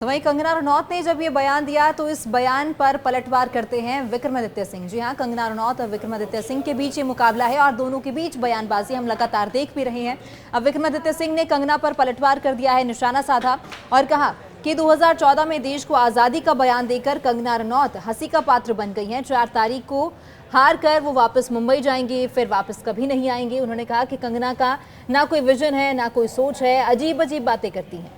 तो वहीं कंगना रनौत ने जब ये बयान दिया तो इस बयान पर पलटवार करते हैं विक्रमादित्य सिंह। जी हां, कंगना रनौत और विक्रमादित्य सिंह के बीच ये मुकाबला है और दोनों के बीच बयानबाजी हम लगातार देख भी रहे हैं। अब विक्रमादित्य सिंह ने कंगना पर पलटवार कर दिया है, निशाना साधा और कहा कि 2014 में देश को आज़ादी का बयान देकर कंगना रनौत हंसी का पात्र बन गई हैं। 4 तारीख को हार कर वो वापस मुंबई जाएंगे, फिर वापस कभी नहीं आएंगे। उन्होंने कहा कि कंगना का ना कोई विजन है, ना कोई सोच है, अजीब अजीब बातें करती हैं।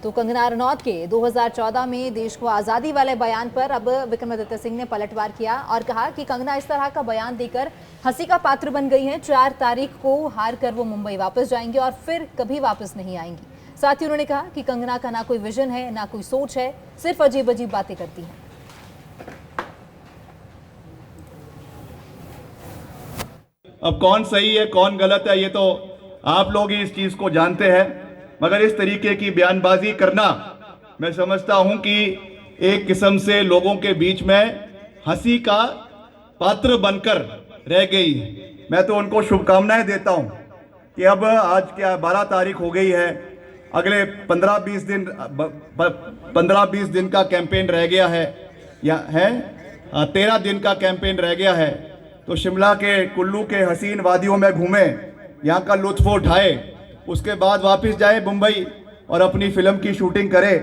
तो कंगना रनौत के 2014 में देश को आज़ादी वाले बयान पर अब विक्रमादित्य सिंह ने पलटवार किया और कहा कि कंगना इस तरह का बयान देकर हंसी का पात्र बन गई हैं। 4 तारीख को हार कर वो मुंबई वापस जाएंगे और फिर कभी वापस नहीं आएंगी। साथ ही उन्होंने कहा कि कंगना का ना कोई विजन है, ना कोई सोच है, सिर्फ अजीब अजीब बातें करती हैं। अब कौन सही है कौन गलत है ये तो आप लोग ही इस चीज को जानते हैं, मगर इस तरीके की बयानबाजी करना मैं समझता हूं कि एक किस्म से लोगों के बीच में हंसी का पात्र बनकर रह गई है। मैं तो उनको शुभकामनाएं देता हूं कि अब आज क्या 12 तारीख हो गई है, अगले 15-20 दिन का कैंपेन रह गया है या है 13 दिन का कैंपेन रह गया है। तो शिमला के कुल्लू के हसीन वादियों में घूमें, यहाँ का लुत्फ उठाए, उसके बाद वापस जाए मुंबई और अपनी फिल्म की शूटिंग करे,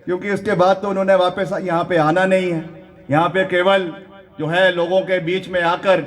क्योंकि उसके बाद तो उन्होंने वापस यहाँ पे आना नहीं है। यहाँ पे केवल जो है लोगों के बीच में आकर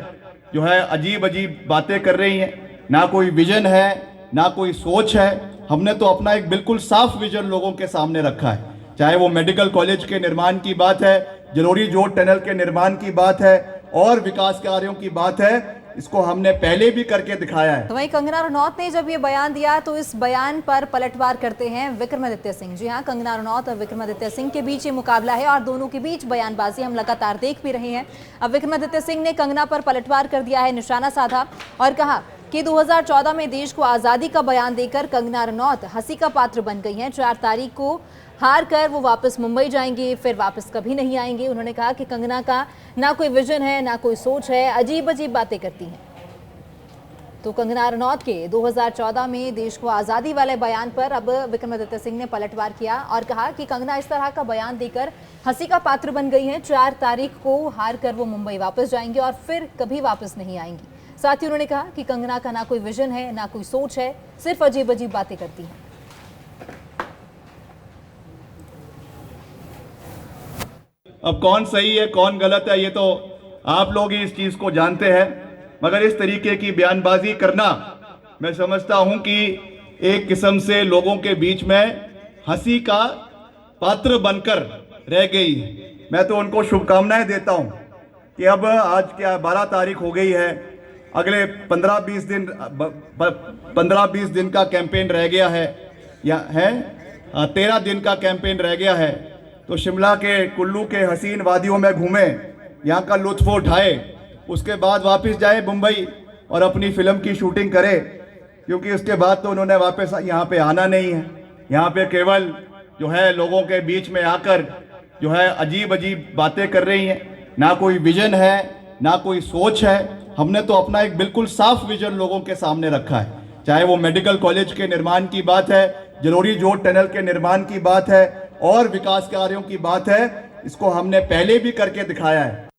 जो है अजीब अजीब बातें कर रही हैं। ना कोई विजन है, ना कोई सोच है। हमने तो अपना एक बिल्कुल साफ विजन लोगों के सामने रखा है, चाहे वो मेडिकल कॉलेज के निर्माण की बात है, जलोरी जोड़ टनल के निर्माण की बात है और विकास कार्यों की बात है, इसको हमने पहले भी करके दिखाया है। तो वहीं कंगना रनौत ने जब ये बयान दिया तो इस बयान पर पलटवार करते हैं विक्रमादित्य सिंह। जी हां, कंगना रनौत और विक्रमादित्य सिंह के बीच ये मुकाबला है और दोनों के बीच बयानबाजी हम लगातार देख भी रहे हैं। अब विक्रमादित्य सिंह ने कंगना पर पलटवार कर दिया है, निशाना साधा और कहा कि 2014 में देश को आज़ादी का बयान देकर कंगना रनौत हंसी का पात्र बन गई हैं। 4 तारीख को हार कर वो वापस मुंबई जाएंगे, फिर वापस कभी नहीं आएंगे। उन्होंने कहा कि कंगना का ना कोई विजन है, ना कोई सोच है, अजीब अजीब बातें करती हैं। तो कंगना रनौत के 2014 में देश को आज़ादी वाले बयान पर अब विक्रमादित्य सिंह ने पलटवार किया और कहा कि कंगना इस तरह का बयान देकर हंसी का पात्र बन गई हैं। 4 तारीख को हार कर वो मुंबई वापस जाएंगे और फिर कभी वापस नहीं आएंगी। साथ ही उन्होंने कहा कि कंगना का ना कोई विजन है, ना कोई सोच है, सिर्फ अजीब अजीब बातें करती हैं। अब कौन सही है कौन गलत है ये तो आप लोग ही इस चीज को जानते हैं, मगर इस तरीके की बयानबाजी करना मैं समझता हूं कि एक किस्म से लोगों के बीच में हंसी का पात्र बनकर रह गई है। मैं तो उनको शुभकामनाएं देता हूं कि अब आज क्या 12 तारीख हो गई है, अगले 15-20 दिन का कैंपेन रह गया है या है 13 दिन का कैंपेन रह गया है। तो शिमला के कुल्लू के हसीन वादियों में घूमें, यहाँ का लुत्फ उठाए, उसके बाद वापस जाए मुंबई और अपनी फिल्म की शूटिंग करे, क्योंकि उसके बाद तो उन्होंने वापस यहाँ पे आना नहीं है। यहाँ पे केवल जो है लोगों के बीच में आकर जो है अजीब अजीब बातें कर रही हैं। ना कोई विजन है, ना कोई सोच है। हमने तो अपना एक बिल्कुल साफ विजन लोगों के सामने रखा है, चाहे वो मेडिकल कॉलेज के निर्माण की बात है, जलोरी जोड़ टनल के निर्माण की बात है और विकास कार्यों की बात है, इसको हमने पहले भी करके दिखाया है।